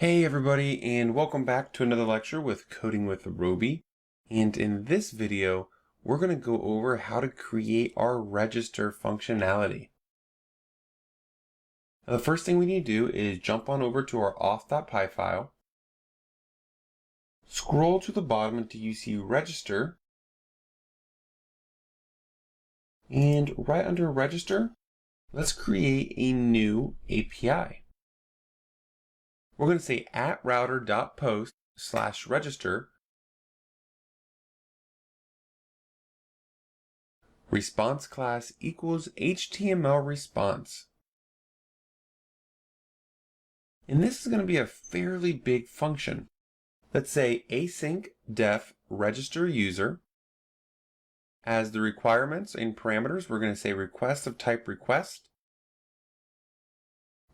Hey everybody, and welcome back to another lecture with Coding with Roby. And in this video, we're going to go over how to create our register functionality. Now, the first thing we need to do is jump on over to our auth.py file. Scroll to the bottom until you see register. And right under register, let's create a new API. We're going to say @router.post/register response class equals HTML response. And this is going to be a fairly big function. Let's say async def register user. As the requirements and parameters, we're going to say request of type request.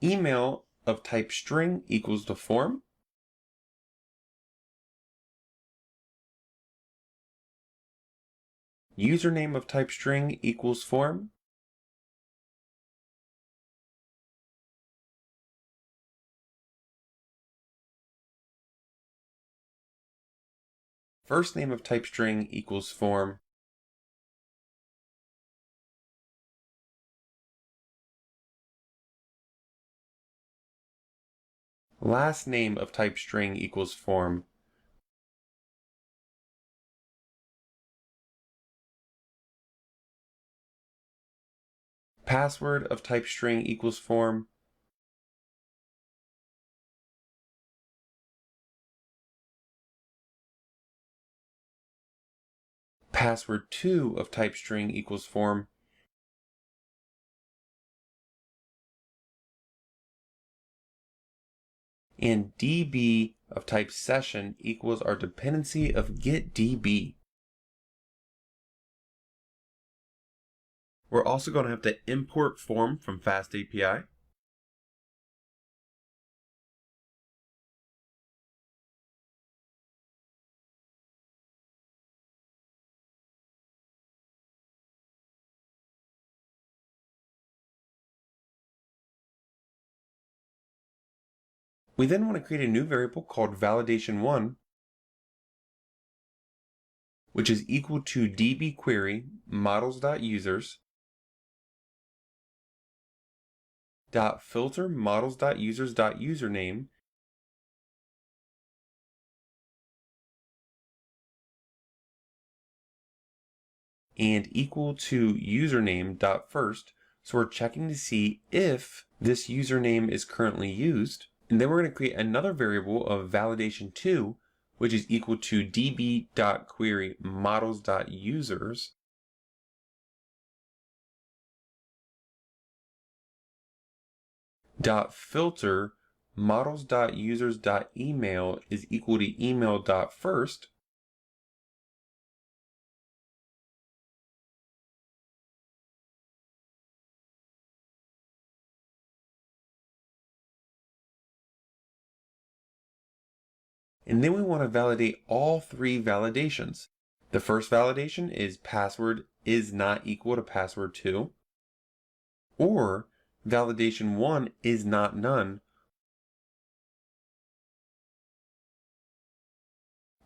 Email of type string equals the form. Username of type string equals form. First name of type string equals form. Last name of type string equals form. Password of type string equals form. Password 2 of type string equals form. And DB of type session equals our dependency of getDB. We're also going to have to import form from FastAPI. We then want to create a new variable called validation1, which is equal to dbQuery models.users .filter models.users.username and equal to username.first. So we're checking to see if this username is currently used. And then we're going to create another variable of validation2, which is equal to db.query models.users .filter models.users.email is equal to email.first. And then we want to validate all three validations. The first validation is password is not equal to password 2, or validation 1 is not none,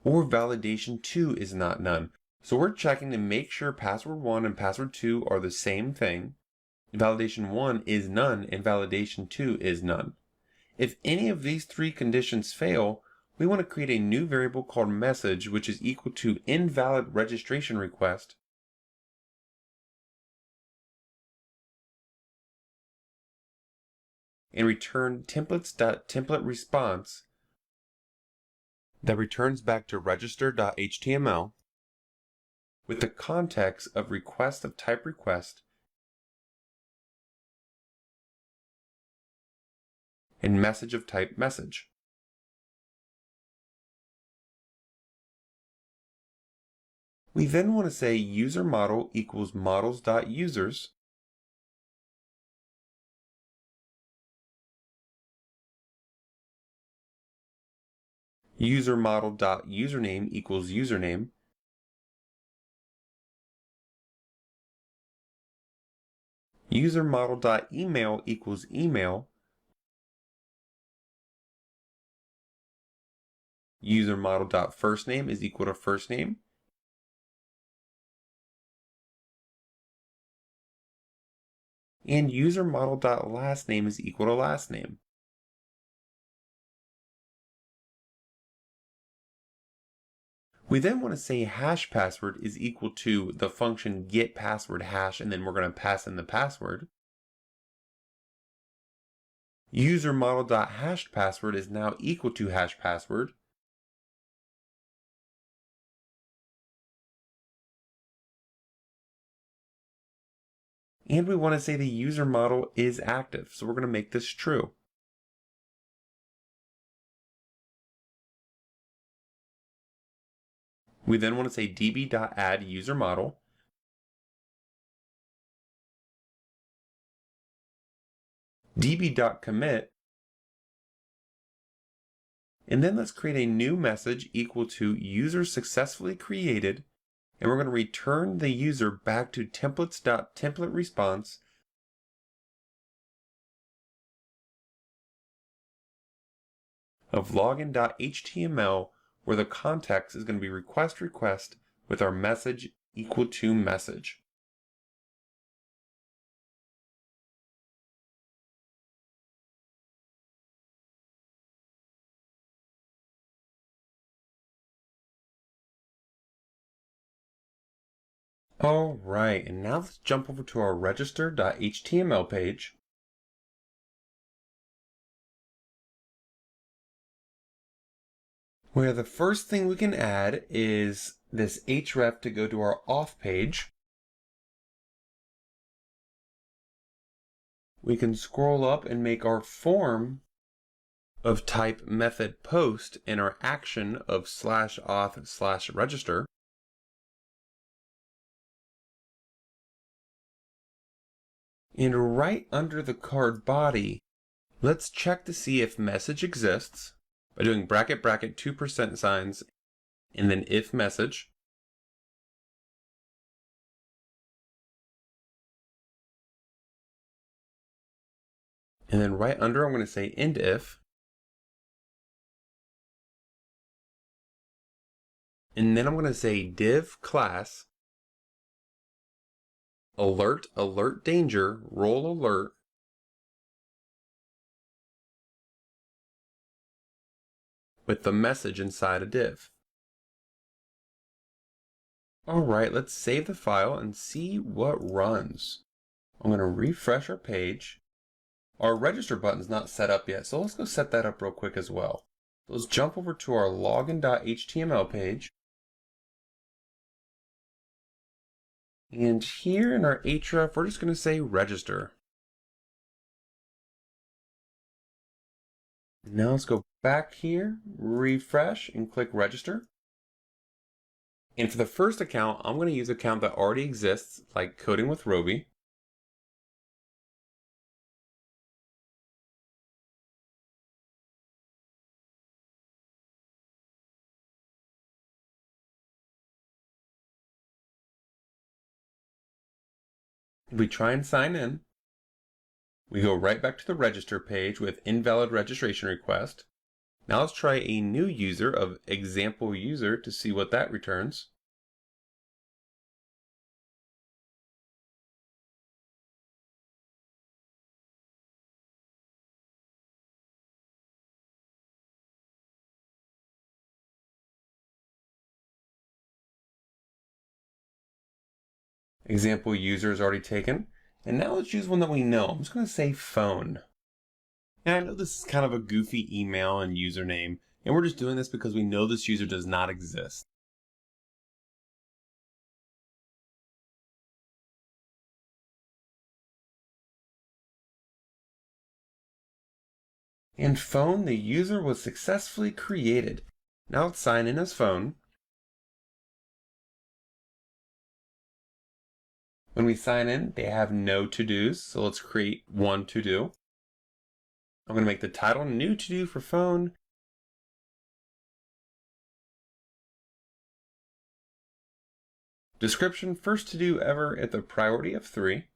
or validation 2 is not none. So we're checking to make sure password 1 and password 2 are the same thing. Validation 1 is none and validation 2 is none. If any of these three conditions fail, we want to create a new variable called message, which is equal to invalid registration request. And return templates.templateResponse that returns back to register.html with the context of request of type request and message of type message. We then want to say user model equals models.users user model.username equals username user model.email equals email user model.firstname is equal to firstname, and user model.lastname is equal to lastname. We then want to say hash password is equal to the function get password hash, and then we're going to pass in the password. User model.hashed password is now equal to hash password. And we want to say the user model is active, so we're going to make this true. We then want to say db.add user model. db.commit. And then let's create a new message equal to user successfully created, and we're going to return the user back to templates.templateResponse of login.html, where the context is going to be request with our message equal to message. All right, and now let's jump over to our register.html page. Where the first thing we can add is this href to go to our auth page. We can scroll up and make our form of type method post and our action of /auth/register. And right under the card body, let's check to see if message exists by doing bracket 2% signs and then if message. And then right under, I'm going to say end if. And then I'm going to say div class alert danger roll alert with the message inside a div. All right, let's save the file and see what runs. I'm going to refresh our page. Our register button's not set up yet, so let's go set that up real quick as well. Let's jump over to our login.html page. And here in our href, we're just going to say register. Now let's go back here, refresh, and click register. And for the first account, I'm going to use an account that already exists, like Coding with Roby. We try and sign in. We go right back to the register page with invalid registration request. Now let's try a new user of example user to see what that returns. Example user is already taken. And now let's use one that we know. I'm just going to say phone. And I know this is kind of a goofy email and username, and we're just doing this because we know this user does not exist. And phone, the user was successfully created. Now let's sign in as phone. When we sign in, they have no to-dos, so let's create one to-do. I'm going to make the title new to-do for phone. Description, first to-do ever at the priority of 3.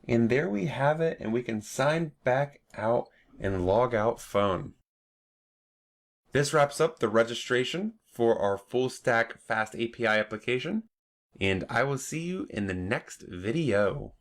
And there we have it, and we can sign back out and log out phone. This wraps up the registration for our full stack FastAPI application, and I will see you in the next video.